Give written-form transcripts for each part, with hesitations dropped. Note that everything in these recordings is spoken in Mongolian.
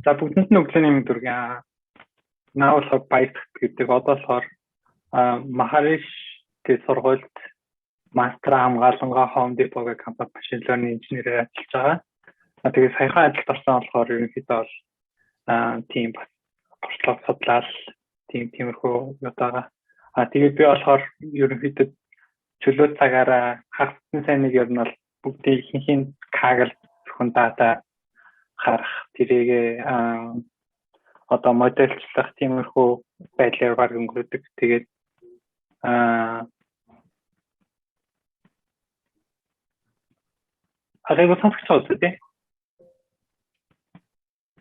За бүгдэнд нь өглөөний мэнд хүргэе. Наа болохоор баярт гэдэг. Одоо болохоор Махариш гэдэг сургуульд мастер хамгаалангаа Home Depot-гийн компани машин learning инженерээр ажиллаж байгаа. Тэгээд саяхан ажилд орсон болохоор ерөнхийдөө бол тийм бас туршлага судлал тиймэрхүү юутаага. Тэгээд би болохоор ерөнхийдөө чөлөө цагаараа хагассан сайныг ер нь бол бүгдийг ихэнх кагл зөвхөн дата харах тэрийг одоо модельчлах тиймэрхүү байдлаар баг өнгөрдөг. Тэгээд агайг сонсож байгаа үү?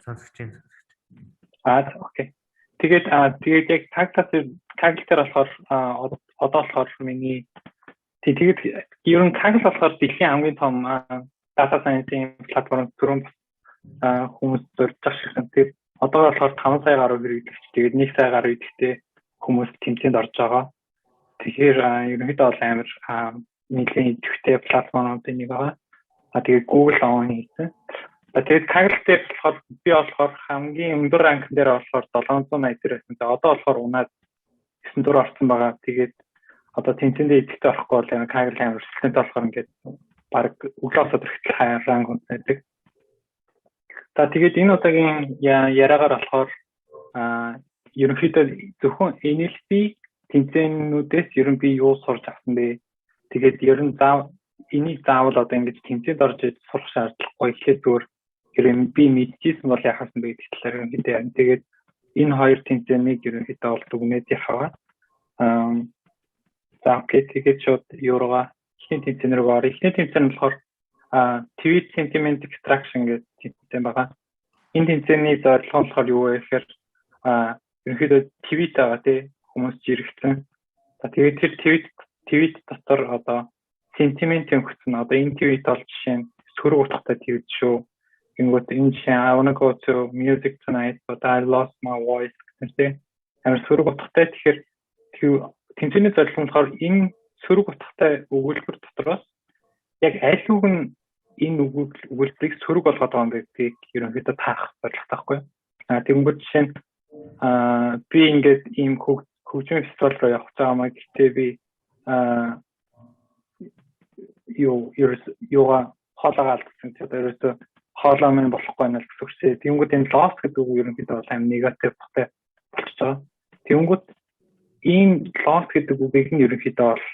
Сонсож байна. Окей. Тэгээд яг кагл дээр болохоор одоо болохоор миний тэгээд ер нь кагл болохоор дэлхийн хамгийн том data science платформ түрүүн хүмүүс зорж байгаа шиг. Тэгээд одоо болохоор 5 сая гаруй хэрэглэгч, тэгээд 1 сая гаруй идэвхтэй хүмүүс тэмцээнд орж байгаа. Тэгэхээр ерөнхийдөө бол амар нэлийн идэвхтэй платформуудын нэг байгаа. Тэгээд Google оон хийсэн. Тэгээд кагл дээр болохоор би болохоор хамгийн өндөр ранк дээр болохоор 780 дээр байсан. Тэгээд одоо болохоор унаад 9 дугаар орсон байгаа. Тэгээд одоо тэмцээндээ идэвхтэй орохгүй бол кагл амар өсөлтөнд болохоор ингээд баг өглөөс өдөрт ранк унтдаг. За тэгээд энэ удаагийн яриагаар болохоор ерөнхийдөө зөвхөн NLP тэмцээнүүдээс ер нь би юу сурч авсан бэ? Тэгээд ер нь энийг заавал одоо ингэж тэмцээнд орж сурах шаардлагагүй. Ихээ зүгээр хэрэг би мэдчихсэн бол яхасан бэ гэдэг талаар ерөнхийдөө ярина. Тэгээд энэ хоёр тэмцээнийг ерөнхийдөө бол дүгнээд яваа. За окей, тэгээд шууд юуруугаа ихний тэмцээн рүү орё. Ихний тэмцээн нь болохоор tweet sentiment extraction гэдэг тэмцээн байгаа. Энэ тэмцээний зорилго нь болохоор юу вэ гэхээр ерөнхийдөө tweet байгаа тий хүмүүс жирэгцэн. За тэгээд тэр tweet дотор одоо sentiment өгсөн. Одоо энэ tweet бол жишээ нь сөрөг утгатай tweet шүү. Ингэвт энэ жишээ I wanna go to music tonight but I lost my voice гэдэг. Амар сөрөг утгатай. Тэгэхээр тэмцээний зорилго нь болохоор энэ сөрөг утгатай өгүүлбэр дотроос яг аль үг нь энэ өгүүлбэрийг сөрөг болгоод байгаа юм гэдгийг ерөнхийдөө таах зорилготой байхгүй. Тэгэнгүүт жишээ нь би ингээд ийм хөгжмийн фестивал руу явах цаамаа гэхдээ би юугаа хоолойгоо алдсан. Тэгээд ерөөсөө хоолой минь болохгүй байна л гэсэн үгтэй. Тэгэнгүүт энэ loss гэдэг үг ерөнхийдөө бол амар негатив утгатай болчихж байгаа. Тэгэнгүүт ийм loss гэдэг үгийг нь ерөнхийдөө бол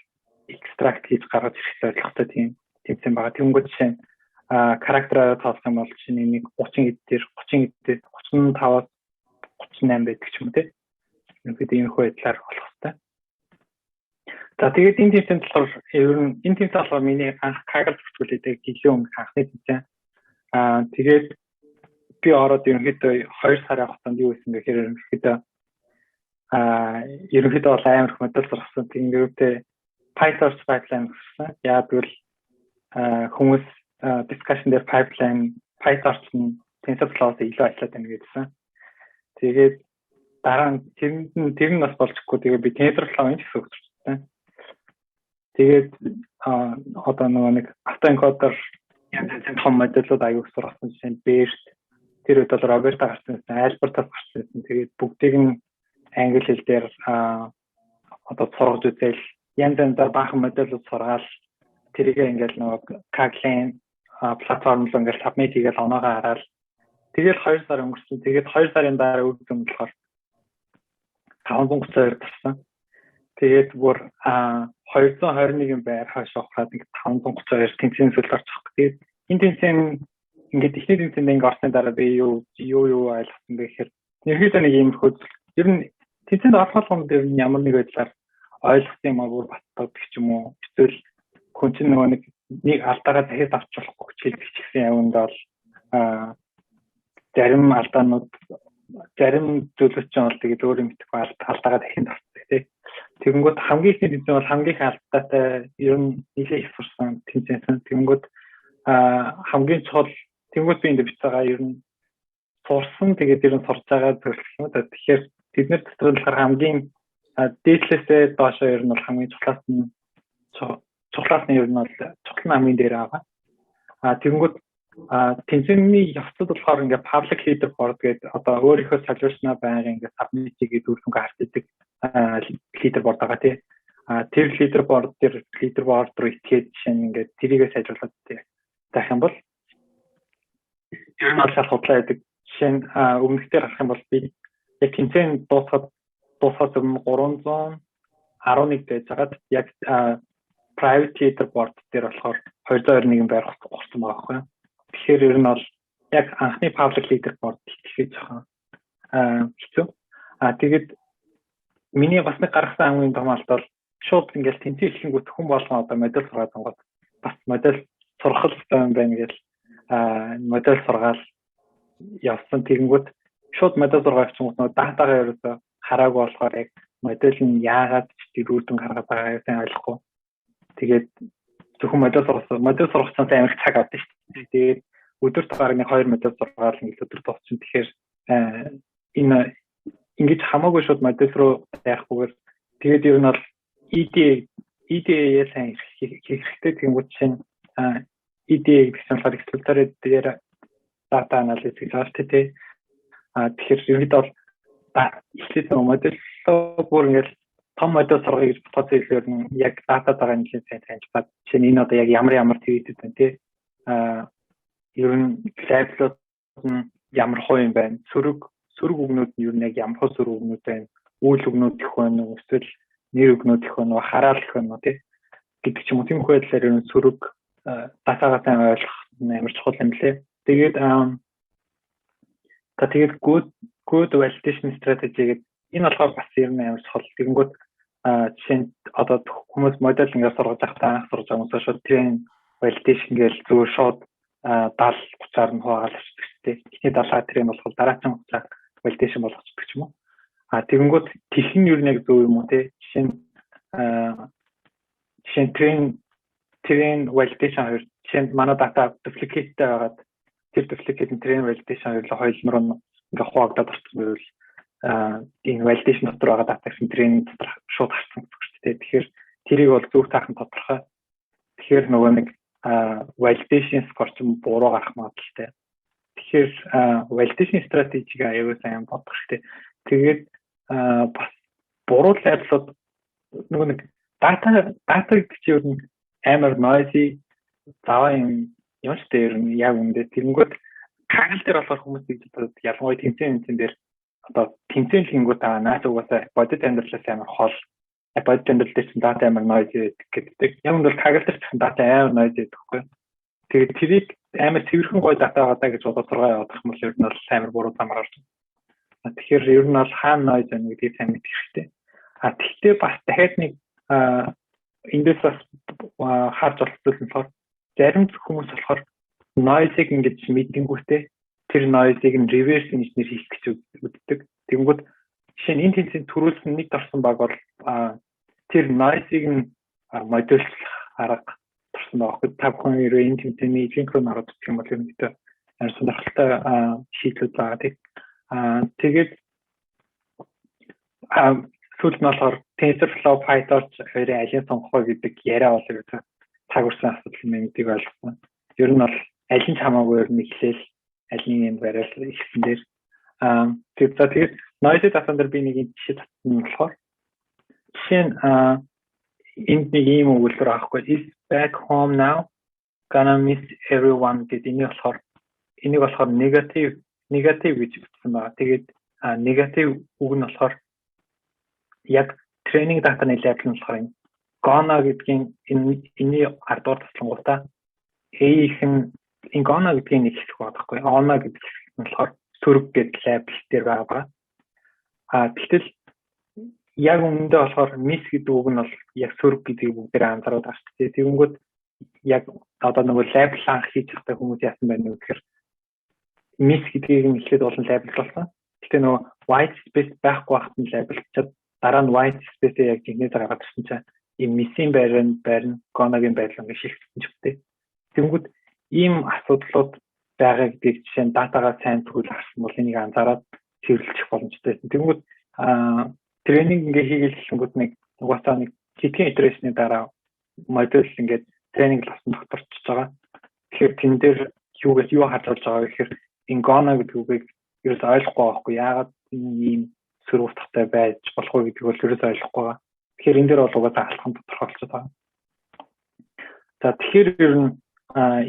extract хийж гаргаж ирэх зорилготой тийм тэмцээн байгаа. Тэгэнгүүт жишээ нь характераараа тоолох юм бол чинь нэг 30 эдээр 35-аас 38 байдаг ч юм уу тийм. Ерөнхийдөө энэ хөө байдлаар болох хэрэгтэй. За тэгээд энэ тэмцээнд болохоор ер нь энэ тэмцээн болохоор миний анх кагл зөвлөдөг жилийн өмнө анхны тэмцээн. Тэгээд би ороод ерөнхийдөө 2 сарын хугацаанд юу хийсэн гэхээр ерөнхийдөө бол амар их модель сургасан. Тэгээд PyTorch pipeline гэсэн. Яг бол хүмүүс discussion дээр pipeline PyTorch нь TensorFlow-с илүү ажиллаад байна гэдсэн. Тэгээд дараа нь тэр нь бас болчихгүй. Тэгээд би TensorFlow-ын гэсэн үг хэлсэн. Тэгээд одоо нэг автоэнкодер янз том модельүүд аяуг сургасан жишээ нь BERT тэр үед бол Roberta гарсан, Albert-аас гарсан. Тэгээд бүгдийг нь англи хэл дээр одоо сургаж үзэл янз янзаар баахан модельүүд сургаал тэрийг ингээл нөгөө Kaggle платформ руу ингээл submit хийгээл оноогоо хараад тэгээд 2 сар өнгөрсөн. Тэгээд 2 сарын дараа үр дүн болохоор 532 тарсан. Тэгээд бүр 221 байр хашаа ухраад ингээд 532 тэмцээн сүлд орчих. Тэгээд энэ тэмцээн ингээд ихний тэмцээнд ингээд орсны дараа би юу ойлгосон бэ гэхээр ерөнхийдөө нэг юм хөөд ер нь тэмцээнд орох болгонд ер нь ямар нэг байдлаар ойлгосон юм аа бүр батдаг ч юм уу. Эсвэл хүн чинь нэг алдаагаа дахиад авч болохгүй хичээлдэг ч гэсэн яванд бол зарим алдаанууд зарим зүйлүүд ч бол тэгээд өөр юм итгэхгүй алдаагаа дахиад авчихдаг тийм. Тэгэнгүүт хамгийн ихний тэмцээн бол хамгийн их алдаатай ер нь нэлээд их сурсан тэмцээн. Тэгэнгүүт хамгийн чухал тэгэнгүүт би энд бичиж байгаа ер нь сурсан тэгээд ер нь сурж байгаа төрөл юм да. Тэгэхээр бид нар дотор болохоор хамгийн дээдлээсээ доошоо ер нь бол хамгийн чухлаас нь ер нь бол чухал хамгийн дээр байгаа. Тэгэнгүүт тэмцээний явцад болохоор ингээд public leaderboard гэдэг одоо өөрийнхөө solution-а байнга ингээд submit хийгээд үрдүнгээ хартдаг leaderboard байгаа тий. Тэр leaderboard руу итгээд чинь ингээд тэрийгээ сайжруулаад таах юм бол ер нь аль судлаа гэдэг. Жишээ нь өмнөдөр харах юм бол би яг тэмцээн дуусахад өмнө 311 байж байгаад яг private leaderboard дээр болохоор 221 байрах болсон байгаа байхгүй юу. Тэгэхээр ер нь бол яг анхны public leaderboard хийх жоохон хэцүү. Тэгээд миний бас нэг гаргасан хамгийн том алт бол шууд ингээл тэмцээн эхлэнгүүт хүн болгон одоо модель сургаад байгаа. Бас модель сурах хэрэгтэй юм байна гэж модель сургаал явсан. Тэгэнгүүт шууд модель сургаач юм уу датагаа ерөөсө хараагүй болохоор яг модель нь яагаад ч тэр үрдэн гаргаад байгааг сайн ойлгохгүй. Тэгээд зөвхөн модель сургацсан амар их цаг авдаг шүү дээ. Тэгээд өдөрт гараг нэг 2 модель сургаал нэг өдөр дуусчихсан. Тэгэхээр энэ ингэж хамаагүй шууд модель руу яахгүйгээр тэгээд ер нь бол EDA сайн хийх хэрэгтэй. Тэгэнгүүт чинь EDA гэсэн болохоор exploratory дээр data analysis гэж байна тий. Тэгэхээр ерөнхийдөө бол эхлээд модель бүр ингэж том модель сургая гэж бодсон хэлээр нь яг дата байгаа нь сайн танилцаад чинь энэ одоо яг ямар твитэд байна тий. Ер нь лайблууд нь ямар хоо юм байна. Сөрөг үгнүүд нь ер нь яг ямар хоо сөрөг үгнүүд байна. Үйл үгнүүд их байна уу? Эсвэл нэр үгнүүд их байна уу? Хараал их байна уу тий. Гэдэг ч юм уу. Тийм их байдлаар ер нь сөрөг датагаа сайн ойлгох нь амар чухал юм лээ. Тэгээд good validation strategy гэдэг энэ болохоор бас ер нь амар чухал. Тэгэнгүүт жишээ нь одоо хүмүүс модель ингээд сургаж байхдаа анх сурж байгаа хүмүүс шууд train validation гэж зүгээр шууд 70-30-аар нь хувагаал авчихдаг шүү дээ. Эхний 70-аар train болох дараагийн хугацаа validation болгочихдаг ч юм уу. Тэгэнгүүт тэгэх нь ер нь яг зөв юм уу те? Жишээ нь train validation хоёр жишээ нь манай дата duplicate байгаад тэр duplicate нь train validation хоёрлоо хоёулмар нь ингээ хуваагдаад орсон байвал энэ validation дотор байгаа дата гэсэн train дотор шууд харсан гэсэн үг шүү дээ. Тэгэхээр тэрийг бол зөв таахан тодорхой. Тэгэхээр нөгөө нэг validation score ч буруу гарах магадaltaй. Тэгэхээр validation strategy-г аягүй сайн бодох хэрэгтэй. Тэгээд бас буруу лайблууд нөгөө нэг дата гэдэг чинь ер нь амар noisy заваа юм шүү дээ. Ер нь яг үндэ тэрэнгүүт хаал дээр болохоор хүмүүс ялангуяа тэмцээн дээр одоо тэмцээн хийнгүүт наас угаасаа бодит амьдралаас амар хол бодит амьдрал дээр чинь дата амар noisy гэдэг. Яг үндэ хаал дээр чинь дата амар noisy гэдэггүй. Тэгээд тэрийг амар цэвэрхэн гой дата байгаа гэж бодоод сургаа явах юм бол ер нь бол амар буруу замаар орж байна. Тэгэхээр ер нь бол хаана noise байна гэдгийг сайн мэдэх хэрэгтэй. Тэгтээ бас дахиад нэг эндээс бас харж олцсон болохоор зарим хүмүүс болохоор noise-ийг ингэж мэдгэнгүүтээ тэр noise-ийг нь reverse engineer хийх гэж үздэг. Тэгэнгүүт жишээ нь энэ тэнцийн төрүүлсэн нэг дорсон баг бол тэр noise-ийг нь модельчлах арга дорсон байгаа. Та бүхэн ерөө энэ тэнцний линк руу нараад гэх юм бол ерөнхийдөө сонирхолтой шийдлүүд байгаа тийм. Тэгээд сүүлд нь болохоор TensorFlow, PyTorch хоёрын алийг сонгох вэ гэдэг яриа бол ерөөсөө тагварсан асуудал юм гэдгийг ойлгосон. Ер нь бол аль нь хамаагүй ер нь эхлээл аль нэг юм бариад ихсэн дээр тэгээд noisy датан дээр би нэг жишээ татсан нь болохоор жишээ нь энд нэг ийм өгүүлбэр авахгүй is back home now gonna miss everyone гэдэг энийг болохоор negative гэж бичсэн байна. Тэгээд negative үг нь болохоор яг training data-ны label нь болохоор gonna гэдгийн энэний ардуур таслангуудаа их нь gonna гэдгийн нэг хэсэг байхгүй. Ona гэдэг нь болохоор сөрөг гэдэг label дээр байгаа. Тэгтэл яг үүндээ болохоор miss гэдэг үг нь бол яг сөрөг гэдэг бүгдээр анзаараад байгаа шүү дээ. Тэгэнгүүт яг одоо нөгөө label анх хийж байхдаа хүмүүс яасан байна вэ гэхээр miss гэдгийг нь эхлээд олон label болсон. Гэхдээ нөгөө white space байхгүй байхад нь label чад дараа нь white space-ийг яг жинхэнэ гаргаад ирсэн чинь ийм miss-ийн байрны gonna-гийн байрлал ингэ шилжсэн ч үгүй. Тэгэнгүүт ийм асуудлууд байгаа гэдгийг жишээ нь датагаа сайн төрүүл харсан бол энийг анзаараад цэвэрлэх боломжтой. Тэгэнгүүт тренинг ингээ хийгээсэнгүүт нэг угаасаа нэг хэдхэн итерашны дараа модель ингээд тренинг болсон докторчж байгаа. Тэгэхээр тэн дээр юугаас юу харж болж байгаа гэхээр Ingona гэдэг үгийг ерөөс ойлгохгүй байхгүй. Яагаад ийм сөрөг утгатай байж болох вэ гэдгийг бол ерөөс ойлгохгүй байгаа. Тэгэхээр энэ дээр бол угаасаа алхам тодорхойлцоод байгаа. За тэгэхээр ер нь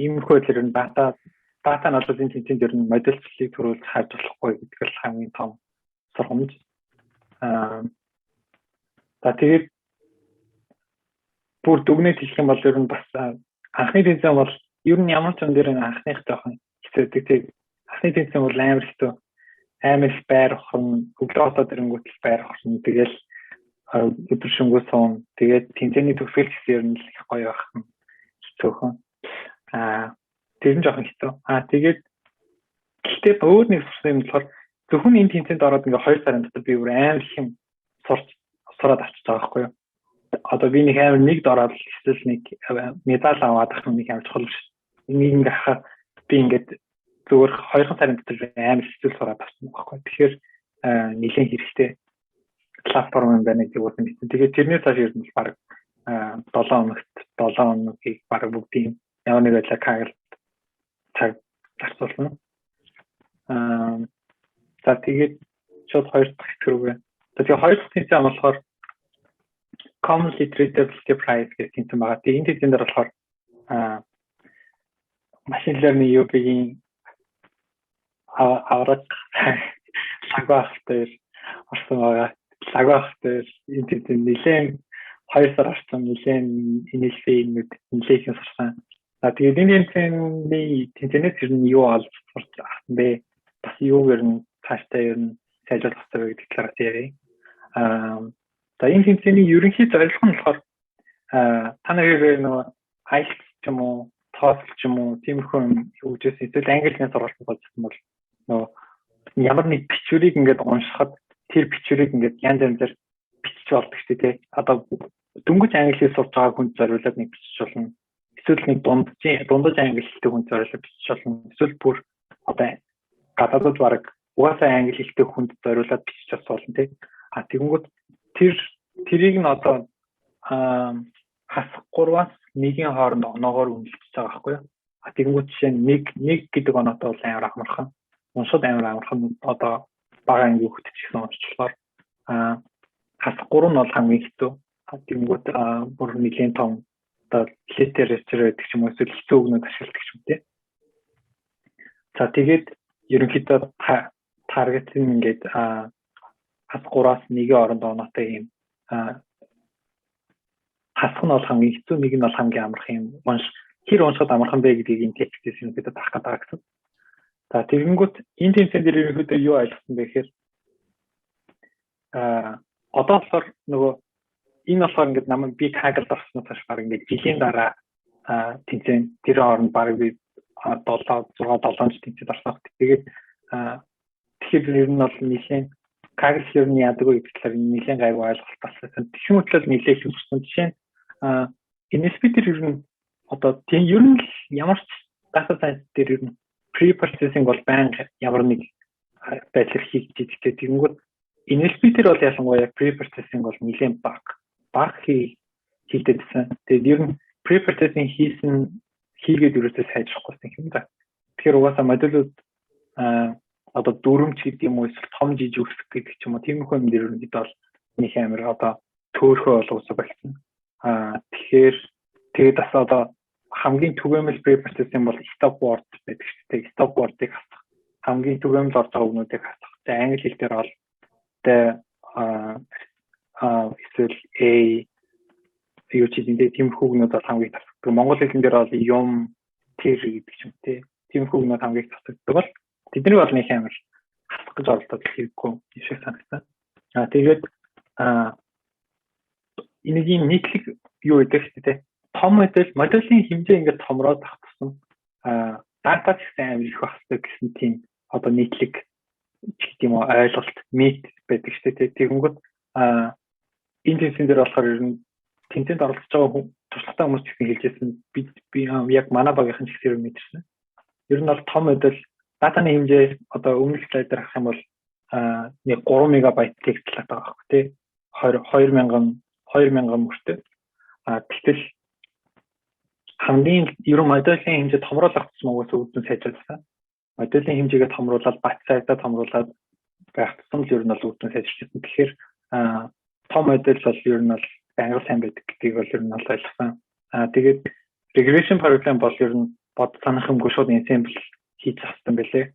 иймэрхүү байдлаар ер нь дата анализын тэмцээнд ер нь модельчлалыг төрүүлж хайж болохгүй гэдэг л хамгийн том сургамж. За тэгээд бүр дүгнэж хэлэх юм бол ер нь бас анхны тэмцээн бол ер нь ямар ч юм дээр анхных жоохон хэцүүдэг. Тэгээд анхны тэмцээн бол амар хэцүү. Амар их байр охин, өглөө хотод ирэнгүүтэл байр охин. Тэгэл өдөр шөнөгүй суун. Тэгээд тэмцээний төгсгөл гэсэн ер нь л их гоё байх юм. Хэцүүхэн. Тэр нь жоохон хэцүү. Тэгээд гэхдээ өөр нэг сурсан юм болохоор зөвхөн энэ тэмцээнд ороод ингээ 2 сарын дотор би бүр амар их юм сураад авчиж байгаа байхгүй юу? Одоо би нэг амар нэгд ороод эсвэл нэг медаль аваад ах нэг амар чухал биш. Энийг ингээ хахад би ингээд зөвхөн 2 сарын дотор амар хэцүү сураад авсан байхгүй. Тэгэхээр нэлээд хэрэгтэй платформ юм байна гэдэг үг юм. Тэгээд тэрнээс хойш ер нь баг 7 хоногийг баг бүгдийн ямар нэг байдлаар кагл цаг зарцуулна. За тэгээд шууд 2 дахь хэсэг рүү. Тэгээд 2 дахь тэмцээн болохоор Common Literature Prize гэх тэмцээн байгаа. Тэгээд энэ тэмцээнд болохоор machine learning UB-ийн авраг лагвахтэр орсон байгаа. Лагвахтэр энэ тэмцээнд нэлээд 2 сар орсон нэлээд инээлфэйнүүд нэлээд их сурсан. За тэгээд энэ тэмцээнээс ер нь юу олж сурч авсан бэ? Бас юу ер нь цаашдаа ер нь сайжруулах хэрэгтэй гэдэг талаас ярив. За энэ тэмцээний ерөнхий зорилго нь болохоор та нарыг нөгөө IELTS ч юм уу, TOEFL ч юм уу тиймэрхүү юм хөгжөөс эсвэл английн сургалт болчихсон бол нөгөө ямар нэг бичвэрийг ингээд уншихад тэр бичвэрийг ингээд янз янзаар бичиж болдог шүү дээ. Одоо дөнгөж англиар сурж байгаа хүнд зориулаад нэг бичиж болно. Эсвэл нэг дундаж англи хэлтэй хүнд зориулаад бичиж болно. Эсвэл бүр одоо гадаадд баг угаасаа англи хэлтэй хүнд зориулаад бичиж болно тий. Тэгэнгүүт тэрийг нь одоо хасах 3-аас 1-ийн хооронд оноогоор үнэлж байгаа байхгүй юу? Тэгэнгүүт жишээ нь 1 гэдэг оноотой бол амар амархан. Уншаад амар амархан одоо бага анги хөтчихсэн онцлоор хасах 3 нь бол хамгийн хэцүү. Тэгэнгүүт бүр нэлийн том одоо литератур гэдэг ч юм уу эсвэл хэцүү үгнүүд ашигладаг ч юм тий. За тэгээд ерөнхийдөө таргет нь ингээд хас 3-аас 1-ийн оронд оноотой юм хасах нь бол хамгийн хэцүү, нэг нь бол хамгийн амархан юм. Хэр уншихад амархан бэ гэдгийг энэ текстээс юм бид дарах гэдэг гэсэн. За тэгэнгүүт энэ тэмцээн дээр ерөнхийдөө юу ойлгосон бэ гэхээр одоо болохоор нөгөө энэ болохоор ингээд намайг би кагл орсноо цааш баг ингээд жилийн дараа тэмцээн тэр хооронд баг би 7 тэмцээнд орсон. Тэгээд тэгэхээр ер нь бол нэлээд кагл ер нь яадаг вэ гэхээр нэлээд гайгүй ойлголт болсон. Тэгшүүн хөтлөл нэлээд хөвсөн. Жишээ нь NLP дээр ер нь одоо тийм ер нь ямар ч data science дээр ер нь pre-processing бол байнга ямар нэг байдлаар хийгддэг. Тэгэнгүүт NLP дээр бол ялангуяа pre-processing бол нэлээд баг хийгдсэн. Тэгээд ер нь pre-processing хийгээд ерөөсөө сайжрахгүй юм да. Тэгэхээр угаасаа модулууд одоо дүрмж гэдэг юм уу эсвэл том жижиг үсэг гэдэг ч юм уу тиймэрхүү юм дээр ерөнхийдөө бол нэг амар одоо төөрхөө болгосон болсон. Тэгэхээр тэгээд бас одоо хамгийн түгээмэл pre-processing бол stopboard байдаг шүү дээ. Stopboard-ыг хасах. Хамгийн түгээмэл орж байгаа үгнүүдийг хасах. Тэгээд англи хэл дээр бол эсвэл юу ч гэдэг тиймэрхүү үгнүүд бол хамгийн тасдаг. Монгол хэлэн дээр бол юм тэр гэдэг ч юм те. Тиймэрхүү үгнүүд хамгийн тасдаг бол тэдний бол нэг амар хасах гэж оролдоод хэрэггүй шиг санагдсан. Тэгээд энэгийн нийтлэг юу гэдэг ч тийм том моделийн хэмжээ ингээд томроод ах тусам дата систем амар их багтай гэсэн тийм одоо нийтлэг гэдэг юм уу ойлголт мэд байдаг шүү дээ. Тэгэнгүүт энэ тэмцээн дээр болохоор ер нь тэмцээнд оролцож байгаа туршлагатай хүмүүс ч гэсэн хэлжсэн би яг манай багийнхан ч гэсэн мэдэрсэн. Ер нь бол том модель датаны хэмжээ одоо өмнөх слайд дээр харах юм бол нэг 3 мегабайт текст л байгаа байхгүй тий 2000 мөртэй. Гэтэл хамгийн ерөн модулийн хэмжээ томруулах гэсэн угаас үүдэн сайжруулсан. Модулийн хэмжээгээ томруулаад бат сайдаа томруулаад байх тусам л ер нь бол үүдэн сайжирсан. Тэгэхээр том модуль бол ер нь бол байнга сайн байдаг гэдгийг бол ер нь бол ойлгосон. Тэгээд regression problem бол ер нь бод санах юмгүй шууд ensemble хийж авсан байлээ.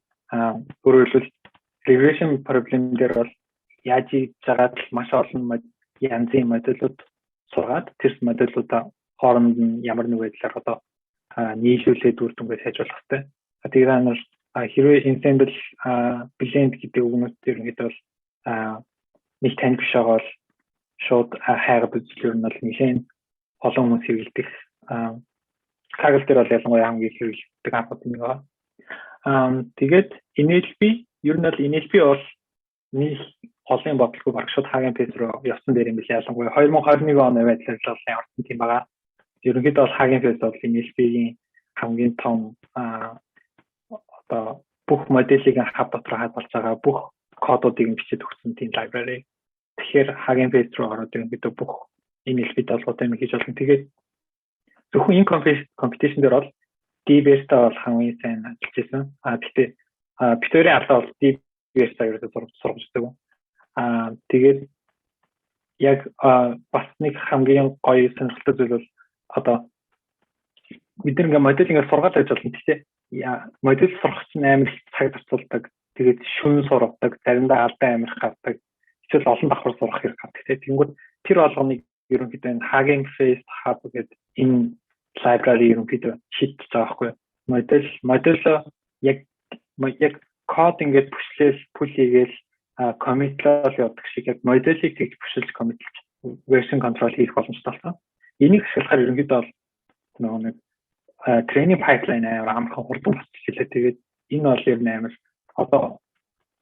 Өөрөөр хэлбэл regression problem дээр бол яаж хийж байгаад маш олон янзын модулууд сургаад тэр модулуудаа хооронд нь ямар нэг байдлаар одоо нийлүүлээд үр дүнгээ сайжруулах хэрэгтэй. Тэгээд хэрвээ ensemble blend гэдэг үгнүүд ерөнхийдөө бол нэг тань биш байгаа бол шууд хайгаад үзэл ер нь бол нэлээд олон хүмүүс хэрэглэдэг. Kaggle дээр бол ялангуяа хамгийн хэрэглэдэг апп нэг байгаа. Тэгээд NLP ер нь бол NLP бол нэг олон бодлого баг шууд хагийн пэйж рүү явсан дээр юм билээ. Ялангуяа 2021 оны байдлаар л орсон тийм байгаа. Ерөнхийдөө бол хагийн пэйж бол NLP-ийн хамгийн том одоо бүх модулийг хаб дотор хадгалж байгаа бүх кодуудыг бичиж өгсөн тийм library. Тэгэхээр хагийн пэйж рүү ороод ерөнхийдөө бүх NLP даалгавруудыг хийж болно. Тэгээд зөвхөн энэ competition дээр бол DBS-тэй бол хамгийн сайн ажиллаж байсан. Гэхдээ битүүрийн алаа бол DBS-тэй ерөөсөө сургаж байгаа. Тэгээд яг бас нэг хамгийн гоё сонирхолтой зүйл бол одоо бид нэг модель ингээд сургаад байж болно тийм. Модель сурах чинь амар их цаг зарцуулдаг. Тэгээд шүүн сургадаг, заримдаа алдаа амирх гардаг. Эсвэл олон давхар сурах хэрэг гардаг тийм. Тэнгүүд тэр болгоныг ерөнхийдөө энэ Hugging Face хаб гэдэг энэ library ерөнхийдөө шийдэж байгаа байхгүй. Модель яг код ингээд бүшлээл pull хийгээл commitlол явдаг шиг яг моделийг тэгж бүшилж commitlж version control хийх боломжтой болсон. Энийг ашиглахаар ерөнхийдөө бол нэг training pipeline амархан хурдан болчихлоо. Тэгээд энэ бол ер нь амар одоо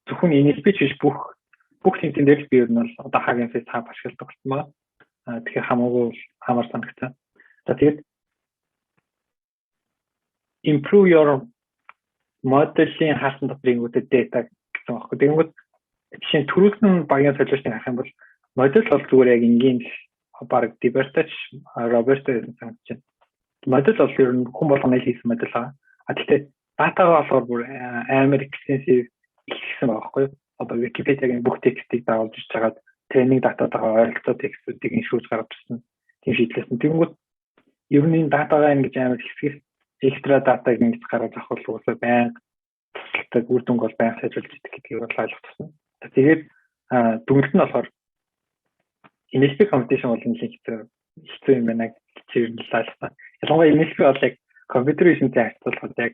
зөвхөн NLP биш бүх тэмцээн дээр би ер нь бол одоо Hugging Face хаб ашигладаг болсон байна. Тэгэхээр хамаагүй амар санагцсан. За тэгээд improve your modeling хаасан дотрын үүдээ data гэсэн багхгүй. Тэгэнгүүт жишээ нь түрүүлсэн багийн солиултыг харах юм бол модуль бол зүгээр яг энгийн баг Libertach, Roberto гэсэн санагдаж байна. Модуль бол ер нь хүн болгоны хийсэн модуль байгаа. Гэхдээ датагаа болохоор бүр амар extensive ихсэн байгаа байхгүй. Одоо Wikipedia-гийн бүх текстийг дагуулж иж чагаад тренинг дататайгаа ойролцоо текстүүдийг иншүүж гаргаж ирсэн. Тийм шийдлээсэн. Тэгэнгүүт ер нь энэ датагаа ингэж амар хэсгээс экстра датаг ингэж гаргаж авах бол уусаа байнга тусалдаг үр дүнг бол байнга сайжруулж идэх гэдгийг бол ойлгосон. Тэгээд дүнэлт нь болохоор NLP competition бол нэг хэцүү юм байна гэж ер нь ойлгосон. Ялангуяа NLP бол яг компьютер вижнтэй харьцуулахад яг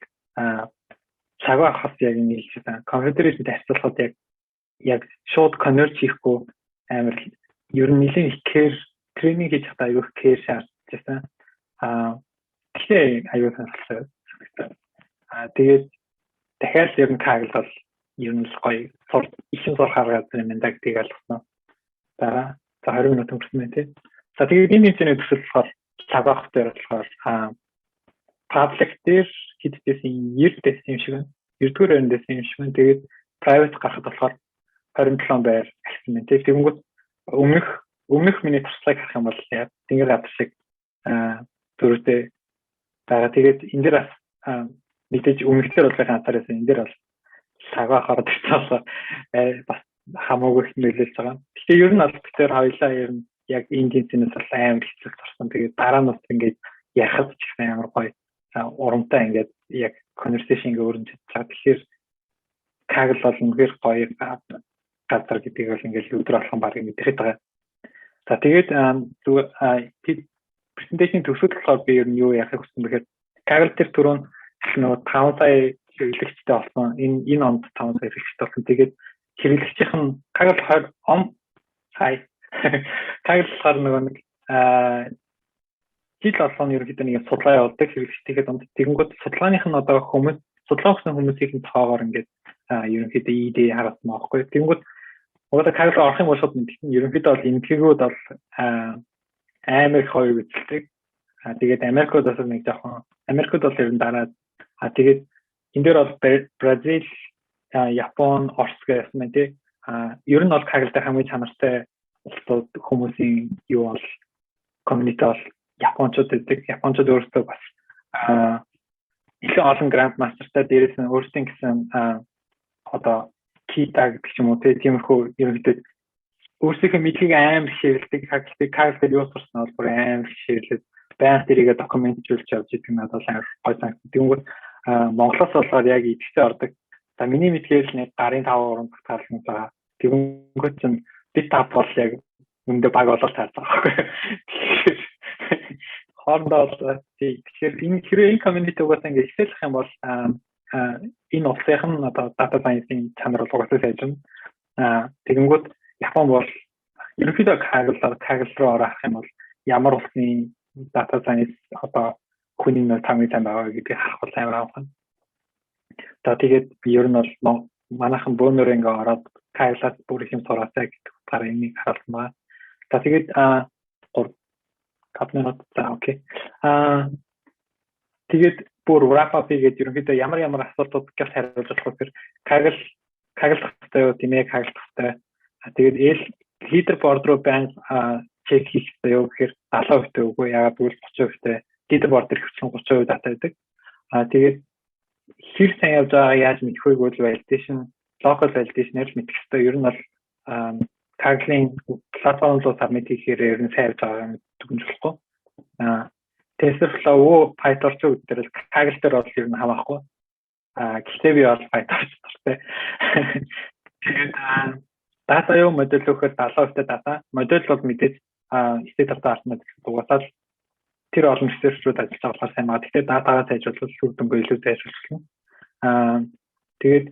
цагаа хас яг нэг хэлсэн. Компьютер вижнтэй харьцуулахад яг шууд convert хийхгүй амар ер нь нэлээд их care тренинг хийж чадаа аюух care шаардчихсан. Тэгэхээр аюул санагдсан. Тэгээд дахиад ер нь Kaggle бол ер нь гоё ихэн зур харгаад юм даа гэдгийг ойлгосон. За 20 минут өнгөрсөн байна тий. За тэгээд энэ хэмжээний төсөл болохоор цагаах дээр болохоор public дээр хэдтэйсэн 90 дэс юм шиг байна. 90-р байранд дэс юм шиг байна. Тэгээд private гарахад болохоор 27 байр гэсэн мэт. Тэгэнгүүт өмнөх миний туршлагыг харах юм бол яг тэнгэр гадар шиг зөрүүтэй байгаа. Тэгээд энэ дээр бас мэдээж өмнөхлөр бол ганцаараа энэ дээр бол цагаахаар төсөөлөө бас хамаагүй их нөлөөлж байгаа. Тэгэхээр ер нь бол тэр хоёлаа ер нь яг энэ тэмцээнээс бол амар хэцүү тарсан. Тэгээд дараа нь бас ингээд ярихад ч их амар гоё урамтай ингээд яг conversation ингээ өрнөж чадчихсан. Тэгэхээр Kaggle бол үнэхээр гоё газар гэдгийг бол ингээд өдөр болгон баг мэдээд байгаа. За тэгээд презентацийн төгсөлт болохоор би ер нь юу яахыг хүссэн бэхээр Kaggle дээр түрүүн нөгөө 5 сая хэрэглэгчтэй болсон. Энэ онд 5 сая хэрэглэгчтэй болсон. Тэгээд хэрэглэгчийнх нь Kaggle 20 Kaggle болохоор нөгөө нэг жил болгоно ерөнхийдөө нэг судлаа явуулдаг хэрэглэгчтэйгээ донд. Тэгэнгүүт судалгааных нь одоо судлаа өгсөн хүмүүсийн тоогоор ингээд ерөнхийдөө ID харуулсан байхгүй. Тэгэнгүүт одоо Kaggle орох юм бол шууд мэдсэн. Ерөнхийдөө бол энтгэгүүд бол амар их хоёр үзэлдэг. Тэгээд Америкууд бас нэг жоохон Америкууд бол ер нь дараа тэгээд энэ дээр бол Бразил, Япон, Орос гэсэн мэн тий. Ер нь бол Kaggle дээр хамгийн чанартай улсууд хүмүүсийн юу бол community бол Японочууд гэдэг. Японочууд өөрсдөө бас их олон гранд мастертай дээрээс нь өөрсдийн гэсэн одоо кита гэдэг ч юм уу тиймэрхүү ерөнхийдөө өөрсдийнхөө мэдлэгийг амар ширэлдэг хакертэй юу сурсан бол бүр амар ширлээд байнга тэрийгэ документжуулж явж идэг нь надад амар гой санагдав. Тэгвэл Монголоос болохоор яг идэвхтэй ордог. За миний мэдгээр л нэг гарын 5 3 тагтаална за. Тэгвэл чинь бит тав бол яг өндөө баг болол таарсан байхгүй. Хоорондоо тэгэхээр энэ community угаасаа ингэ ихсэлэх юм бол энэ улсын одоо data science-ийн чанар бол угаасаа сайжирна. Тэгэнгүүт Япон бол ерөнхийдөө Kaggle руу орох юм бол ямар улсын data science одоо хүний нэр хамгийн сайн байгаа гэдгийг харах бол амар авах. За тэгээд би ер нь бол манайхан бөөнөр ингээ ороод Kaggle-аас бүр их юм сураасаа гэдэг утгаараа энийг харуулсан. За тэгээд 5 минут за окей. Тэгээд бүр wrap up хийгээд ерөнхийдөө ямар асуултууд гэж хариулж болох вэ? Kaggle тахтай юу тийм ээ Kaggle тахтай. Тэгээд leaderboard руу байн чек хийх хэрэгтэй юу гэхээр 70% үгүй ягаад гэвэл 30% leaderboard дээр хэвчлэн 30% дата байдаг. Тэгээд хэр сайн явж байгаа яаж мэдэх вэ гэвэл validation, local validation-ээр мэдэх хэрэгтэй. Ер нь бол Kaggle-ийн платформ руу submit хийхээр ер нь сайн явж байгаа юм дүгнжлэхгүй. TensorFlow, PyTorch гэдэг дээр Kaggle дээр бол ер нь хамаахгүй. Гэхдээ би бол PyTorch дуртай. Тэгээд дата юу модель өгөхөөр 70% дата. Модель бол мэдээж state of the art модель угаасаа тэр олон research-ууд ажиллаж байгаа болохоор сайн байгаа. Гэхдээ датагаа сайжруулах шүүдэнгүй илүү сайжруулах. Тэгээд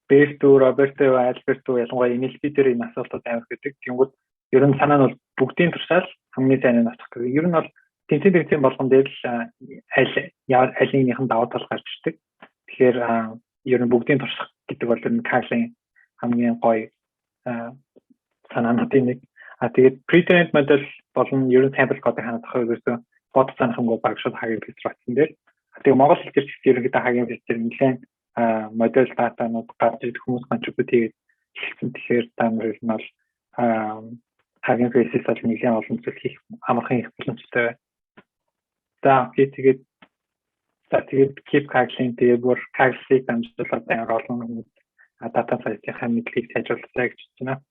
Берто, Роберто, Альберто ялангуяа NLP дээр энэ асуултууд амар гэдэг. Тэнгүүд ер нь санаа нь бол бүгдийн туршаал хамгийн сайн нь асах гэдэг. Ер нь бол тэнцэн болгон дээр л алинийхэн даваа тал гарч ирдэг. Тэгэхээр ер нь бүгдийн турших гэдэг бол ер нь Kaggle-ийн хамгийн гоё санаануудын нэг. Тэгээд pre-trained модель болон ер нь sample code-ыг ханах ерөөсөө бод санахмгүй баг шууд хагийн фильтр батсан дээр. Тэгээд Монгол хэлээр ч ерөнхийдөө хагийн фильтр нэлээд модель датанууд гарч ирэх хүмүүс contribute хийгээд хэлсэн. Тэгэхээр та нар нь бол хагийн фейсээс бол нэлээд олон зүйл хийх амархан их боломжтой. За тэгээд keep Kaggle-ийн тэгээд бүр Kaggle-ийг дамжуулаад амар олон data science-ийн мэдлэгийг сайжруулах гэж байна.